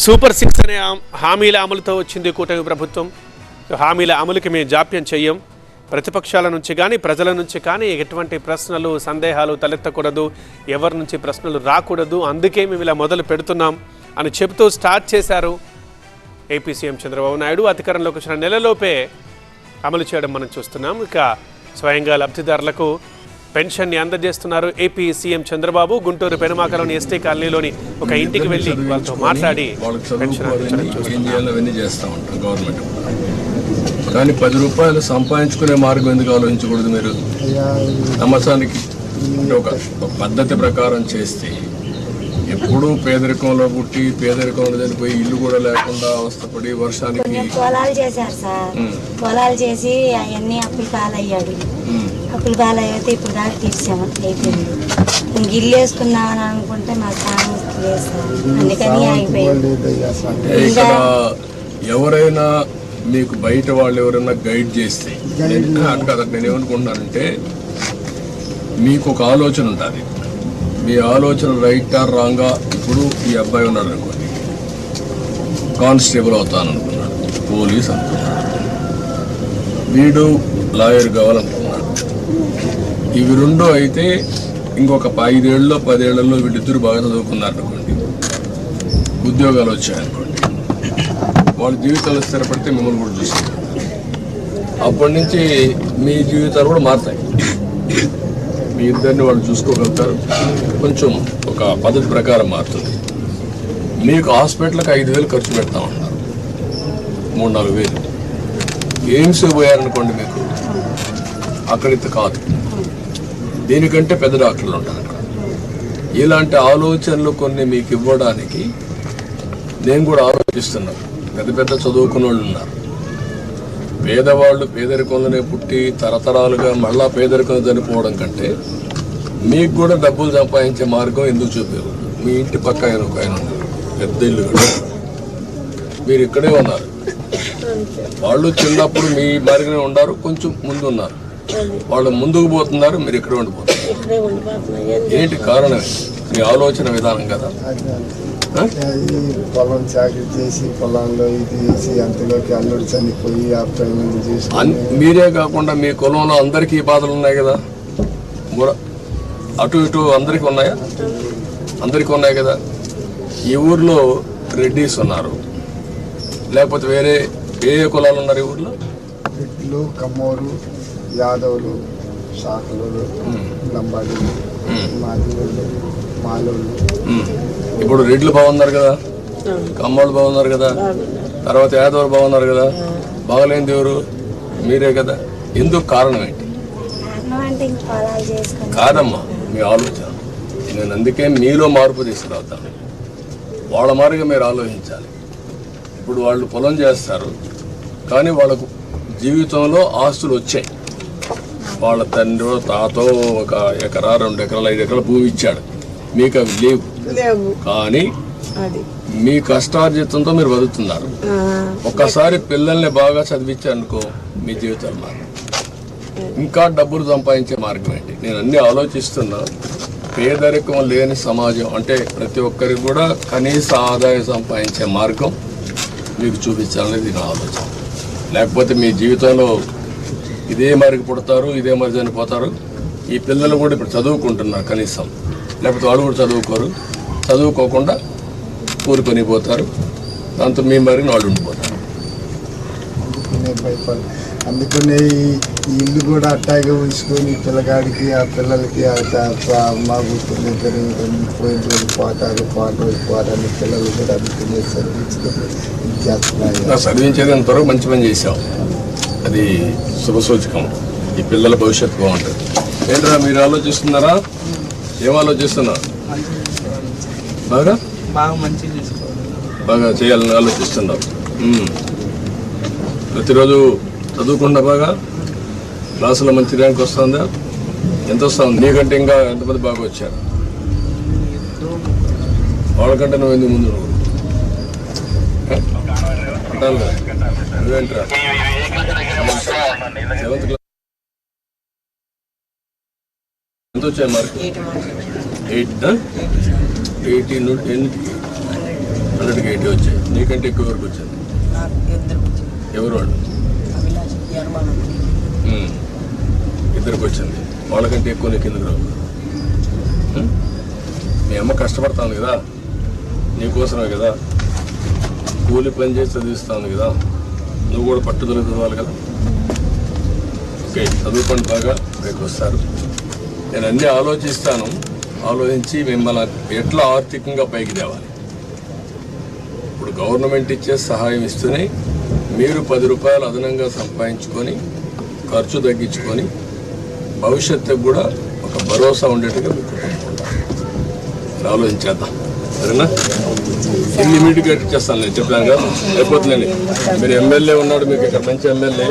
Super 6 అనే హామీల అమలుతో వచ్చింది కూటమి ప్రభుత్వం. హామీల అమలుకి మేము జాప్యం చెయ్యం. ప్రతిపక్షాల నుంచి కానీ ప్రజల నుంచి కానీ ఎటువంటి ప్రశ్నలు సందేహాలు తలెత్తకూడదు, ఎవరి నుంచి ప్రశ్నలు రాకూడదు, అందుకే మేము ఇలా మొదలు పెడుతున్నాం అని చెబుతూ స్టార్ట్ చేశారు ఏపీ సీఎం చంద్రబాబు నాయుడు. అధికారంలోకి వచ్చిన నెలలోపే అమలు చేయడం మనం చూస్తున్నాం. ఇక స్వయంగా లబ్ధిదారులకు పెన్షన్ని అందజేస్తున్నారు ఏపీ సీఎం చంద్రబాబు. గుంటూరు పెనుమాకలోని ఎస్టీ కాలనీలోని ఒక ఇంటికి వెళ్ళి వాళ్ళతో మాట్లాడి గవర్నమెంట్ కానీ 10 రూపాయలు సంపాదించుకునే మార్గం ఎందుకు ఆలోచించకూడదు? మీరు సంవత్సరానికి ఒక పద్ధతి ప్రకారం చేస్తే ఎప్పుడూ పేదరికంలో పుట్టి పేదరికంలో చనిపోయి ఇల్లు కూడా లేకుండా అవస్థపడి వర్షానికి పొలాలు చేశారు సార్. పొలాలు చేసి అవన్నీ అప్పులు పాలయ్యాడు. అప్పులు పాలయ్యితే ఇప్పుడు దాకా తీర్చాము, అయిపోయింది. ఇంక ఇల్లు వేసుకుందామని అనుకుంటే మా సామర్థ్యం లేదు సార్, అందుకని ఆగిపోయింది. ఇక్కడ ఎవరైనా మీకు బయట వాళ్ళు ఎవరైనా గైడ్ చేస్తే కదా, నేను ఏమనుకుంటున్నానంటే మీకు ఒక ఆలోచన ఉంటుంది. మీ ఆలోచన రైట్ ఆర్ రాంగా. ఇప్పుడు ఈ అబ్బాయి ఉన్నాడు అనుకోండి, కానిస్టేబుల్ అవుతాననుకున్నాడు, పోలీస్ అనుకున్నాడు, వీడు లాయర్ కావాలనుకున్నాడు. ఇవి రెండు అయితే ఇంకొక 5 ఏళ్ళలో 10 ఏళ్లలో వీళ్ళిద్దరు బాగా చదువుకున్నారు అనుకోండి, ఉద్యోగాలు వచ్చాయనుకోండి, వాళ్ళ జీవితాలు స్థిరపడితే మిమ్మల్ని కూడా చూసుకుంటారు. అప్పటి నుంచి మీ జీవితాలు కూడా మారుతాయి. మీ ఇద్దరిని వాళ్ళు చూసుకోగలుగుతారు. కొంచెం ఒక పద్ధతి ప్రకారం మారుతుంది. మీకు హాస్పిటల్కి 5,000 ఖర్చు పెడతామన్నారు, 3-4 వేలు. ఎయిమ్స్ పోయారనుకోండి, మీకు అక్కడితో కాదు, దీనికంటే పెద్ద డాక్టర్లు ఉంటారు అక్కడ. ఇలాంటి ఆలోచనలు కొన్ని మీకు ఇవ్వడానికి నేను కూడా ఆలోచిస్తున్నాను. పెద్ద పెద్ద చదువుకున్న వాళ్ళు ఉన్నారు. పేదవాళ్ళు పేదరికంలోనే పుట్టి తరతరాలుగా మళ్ళా పేదరికం చనిపోవడం కంటే మీకు కూడా డబ్బులు సంపాదించే మార్గం ఎందుకు చూపారు? మీ ఇంటి పక్క ఒక ఆయన ఉన్నారు, పెద్ద ఇల్లు కూడా, మీరు ఇక్కడే ఉన్నారు. వాళ్ళు చిన్నప్పుడు మీ మార్గనే ఉన్నారు, కొంచెం ముందు ఉన్నారు. వాళ్ళు ముందుకు పోతున్నారు, మీరు ఇక్కడే ఉండిపోతున్నారు. ఏంటి కారణం? మీ ఆలోచన విధానం కదా. పొలం చాకరీ చేసి పొలంలో ఇది చేసి అంతలోకి అల్లుడు చనిపోయి మీరే కాకుండా మీ కులంలో అందరికీ బాధలు ఉన్నాయి కదా, అటు ఇటు అందరికీ ఉన్నాయా? అందరికీ ఉన్నాయి కదా. ఈ ఊర్లో రెడ్డిస్ ఉన్నారు, లేకపోతే వేరే ఏ కులాలు ఉన్నారు ఈ ఊర్లో? రెడ్లు, కమ్మోరు, యాదవులు, శాఖలు, లంబాడీలు, మాదిగోళ్ళు, మాలోళ్ళు. ఇప్పుడు రెడ్లు బాగున్నారు కదా, కమ్మోళ్ళు బాగున్నారు కదా, తర్వాత యాదవులు బాగున్నారు కదా. బాగలేని దేవురు మీరే కదా. ఎందుకు? కారణం ఏంటి? కాదమ్మా, మీ ఆలోచన. నేను అందుకే మీలో మార్పు తీసుకురావుతాను. వాళ్ళ మారిగా మీరు ఆలోచించాలి. ఇప్పుడు వాళ్ళు పొలం చేస్తారు, కానీ వాళ్ళకు జీవితంలో ఆస్తులు వచ్చాయి. వాళ్ళ తండ్రి తాతో 1 ఎకరా 2 ఎకరాలు 5 ఎకరాల భూమి ఇచ్చాడు, మీకు అవి లేవు. కానీ మీ కష్టార్జితంతో మీరు బతుకుతున్నారు. ఒక్కసారి పిల్లల్ని బాగా చదివించారనుకో, మీ జీవితాలు మారు. ఇంకా డబ్బులు సంపాదించే మార్గం ఏంటి? నేను అన్ని ఆలోచిస్తున్నా. పేదరికం లేని సమాజం అంటే ప్రతి ఒక్కరికి కూడా కనీస ఆదాయం సంపాదించే మార్గం మీకు చూపించాలనేది నా ఆలోచన. లేకపోతే మీ జీవితంలో ఇదే మరికి పుడతారు, ఇదే మరి చనిపోతారు. ఈ పిల్లలు కూడా ఇప్పుడు చదువుకుంటున్నారు కనీసం, లేకపోతే వాళ్ళు కూడా చదువుకోరు. చదువుకోకుండా కూలి పని పోతారు, దాంతో మీ మరిని వాళ్ళు ఉండిపోతారు. అందుకనే ఈ ఇల్లు కూడా అట్టాగే ఉంచుకొని పిల్లగాడికి ఆ పిల్లలకి మాకు పోయిన రోజు పోతారు పోతారని పిల్లలు కూడా అందుకనే చదివించేది ఎంతవరకు మంచి పని చేశాం, అది శుభసూచకం. ఈ పిల్లల భవిష్యత్తు బాగుంటుంది. ఏంట్రా మీరు ఆలోచిస్తున్నారా? ఏం ఆలోచిస్తున్నారు? బాగా చేయాలని ఆలోచిస్తున్నారు. ప్రతిరోజు చదువుకుండా బాగా క్లాసులో మంచి ర్యాంక్ వస్తుందా? ఎంత వస్తుంది? నీకంటే ఇంకా ఎంతమంది బాగా వచ్చారు? వాళ్ళకంటే నువ్వు ఎందుకు ముందు నువ్వేంట్రా 7th క్లాస్ ఎంత వచ్చాయి మార్క్? 8 నుండి 10 వీళ్ళకి 80 వచ్చాయి. నీకంటే ఎక్కువ వరకు వచ్చింది. నాకు ఇద్దరు ఎవరు వాళ్ళు? అభిలాష్ ఎర్రబాలం ఇద్దరికి వచ్చింది. వాళ్ళకంటే ఎక్కువ నీకు ఎందుకు రావు? మీ అమ్మ కష్టపడతాను కదా, నీకోసమే కదా, కూలి పని చేసి చదివిస్తాను కదా, నువ్వు కూడా పట్టుదల చదవాలి కదా. ఓకే, చదువుకోండి బాగా, రేపు వస్తారు. నేను అన్నీ ఆలోచిస్తాను, ఆలోచించి మిమ్మల్ని ఎట్లా ఆర్థికంగా పైకి తేవాలి. ఇప్పుడు గవర్నమెంట్ ఇచ్చే సహాయం ఇస్తూనే మీరు 10 రూపాయలు అదనంగా సంపాదించుకొని ఖర్చు తగ్గించుకొని భవిష్యత్తుకు కూడా ఒక భరోసా ఉండేట్టుగా మీకు ఆలోచించేద్దాం. సరేనా? ఇమ్మీడియట్గా ఇచ్చేస్తాను, నేను చెప్పాను కదా, అయిపోతుందండి. మీరు ఎమ్మెల్యే ఉన్నాడు, మీకు ఇక్కడ మంచి ఎమ్మెల్యే.